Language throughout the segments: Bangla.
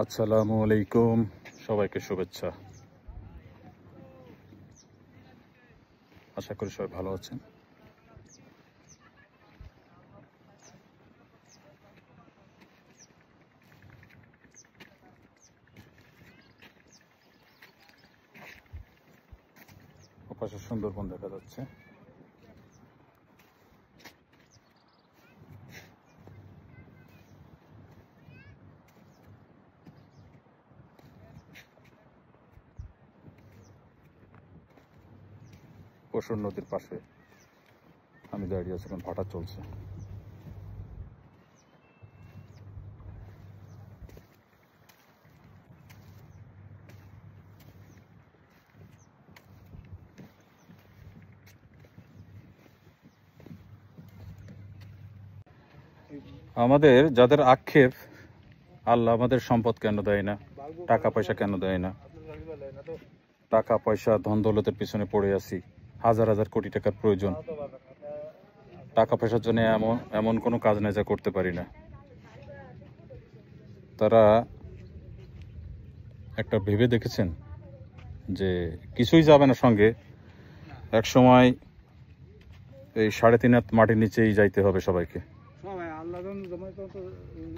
আসসালামু আলাইকুম, সবাইকে শুভেচ্ছা। আশা করি সবাই ভালো আছেন। ওপাশে সুন্দরবন দেখা যাচ্ছে। পশুর নদীর পাশে আমি দাঁড়িয়ে আছি, এখন ভাটা চলছে। আমাদের যাদের আক্ষেপ, আল্লাহ আমাদের সম্পদ কেন দেয় না, টাকা পয়সা কেন দেয় না? টাকা পয়সা ধন দৌলতের পিছনে পড়ে আছি, হাজার হাজার কোটি টাকার প্রয়োজন। টাকা পয়সার জন্য এমন কোনো কাজ নাই যা করতে পারি না। তারা একটা ভেবে দেখেছেন যে কিছুই যাবে না সঙ্গে, এক সময় এই 3.5 হাত মাটির নিচেই যাইতে হবে সবাইকে।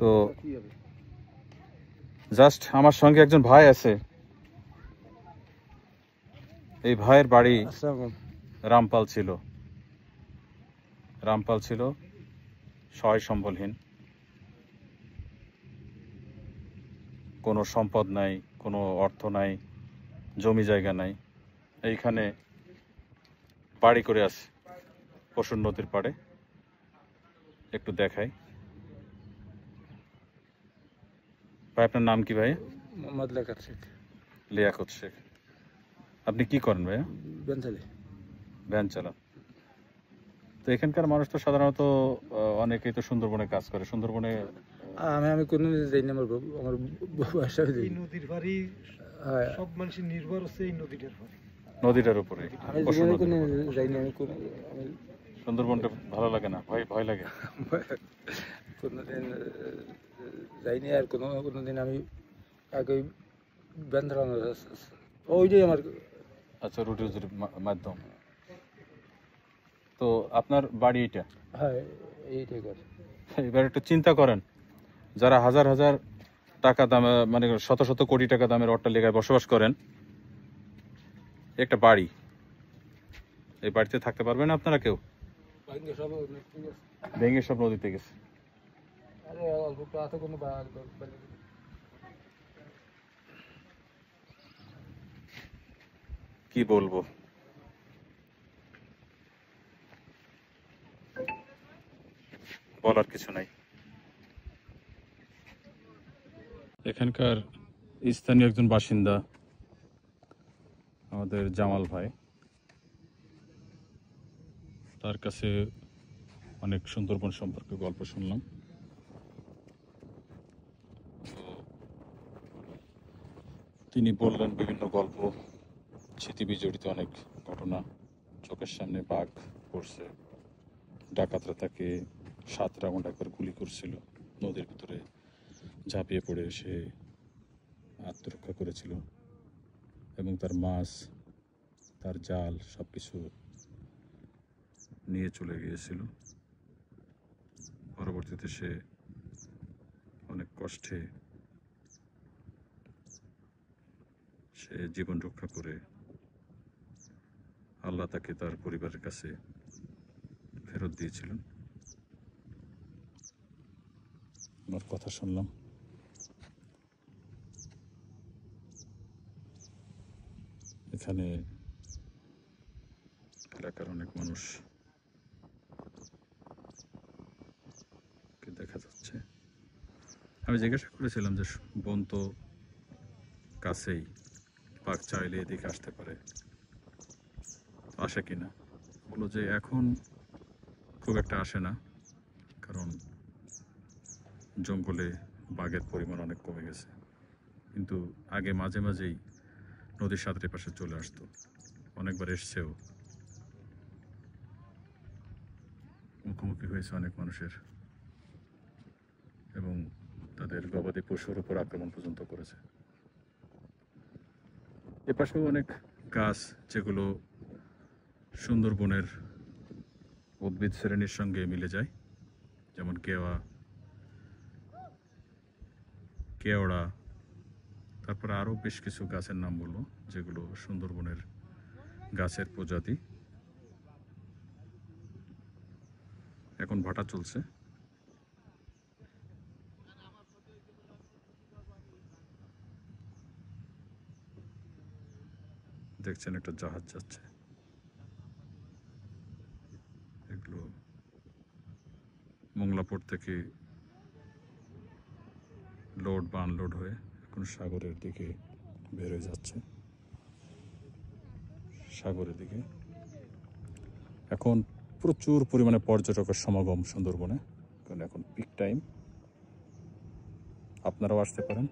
তো জাস্ট আমার সঙ্গে একজন ভাই আছে, এই ভাইয়ের বাড়ি রামপাল ছিল, সহায় সম্বলহীন, কোনো সম্পদ নাই, কোনো অর্থ নাই, জমি জায়গা নাই। এইখানে বাড়ি করে আছে পশুর নদীর পাড়ে। একটু দেখাই। ভাই, আপনার নাম কি ভাই? মোহাম্মদ লিয়াকত শেখ। লিয়াকত শেখ। আপনি কি করেন ভাইয়া? ভ্যান চালান। তো এখানকার মানুষ তো সাধারণত অনেকেই তো সুন্দরবনে কাজ করে। সুন্দরবনে আমি কোনো যাই না, আমার নদীর পাড়ি সব মানুষের নির্ভর হচ্ছে এই নদীটার উপরে। যাই না, সুন্দরবনটা ভালো লাগে না? ভয় লাগে? কোনোদিন যাইনি। আর কোনোদিন আমি আগে ব্যান চালানোর ওইটাই আমার রুটি রুজির মাধ্যম। তো আপনার বাড়ি এটা? হ্যাঁ, এইটাই করে। এবার একটু চিন্তা করেন, যারা হাজার হাজার টাকা দামে, মানে শত শত কোটি টাকা দামের অট্টালিকায় বসবাস করেন, একটা বাড়ি, এই বাড়িতে থাকতে পারবেন আপনারা? কেউ ভেঙে সব নদীতে গেছে। কি বলবো, বলার কিছু নাই। এখানকার স্থানীয় একজন বাসিন্দা আমাদের জামাল ভাই, তার কাছে অনেক সুন্দরবন সম্পর্কে গল্প শুনলাম। তিনি বললেন বিভিন্ন গল্প, স্মৃতি বিজড়িত অনেক ঘটনা। চোখের সামনে বাঘ পড়ছে, ডাকাতরা তাকে 7 রাউন্ড একবার গুলি করছিল, নদীর ভিতরে ঝাঁপিয়ে পড়ে সে আত্মরক্ষা করেছিল, এবং তার মাছ, তার জাল সবকিছু নিয়ে চলে গিয়েছিল। পরবর্তীতে সে অনেক কষ্টে সে জীবন রক্ষা করে আল্লাহ তাকে তার পরিবারের কাছে ফেরত দিয়েছিলেন। আমার কথা শুনলাম। এখানে এলাকার অনেক মানুষ দেখা যাচ্ছে। আমি জিজ্ঞাসা করেছিলাম যে বন তো কাছেই, বাঘ চাইলে এদিকে আসতে পারে, আসে কিনা? বললো যে এখন খুব একটা আসে না, কারণ জঙ্গলে বাঘের পরিমাণ অনেক কমে গেছে। কিন্তু আগে মাঝে মাঝেই নদীর সাঁতরের পাশে চলে আসতো, অনেকবার এসছেও, মুখোমুখি হয়েছে অনেক মানুষের, এবং তাদের গবাদি পশুর উপর আক্রমণ পর্যন্ত করেছে। এপাশেও অনেক গাছ যেগুলো সুন্দরবনের উদ্ভিদ শ্রেণীর সঙ্গে মিলে যায়, যেমন কেওড়া, তারপরে আরও বেশ কিছু গাছের নাম বলবো যেগুলো সুন্দরবনের গাছের প্রজাতি। এখন ভাটা চলছে। দেখছেন একটা জাহাজ যাচ্ছে, এগুলো মংলাপোর্ট থেকে লোড বা আনলোড হয়ে এখন সাগরের দিকে বের হয়ে যাচ্ছে। সাগরের দিকে এখন প্রচুর পরিমাণে পর্যটকের সমাগম সুন্দরবনে, কারণ এখন পিক টাইম। আপনারাও আসতে পারেন।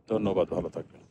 ধন্যবাদ, ভালো থাকবেন।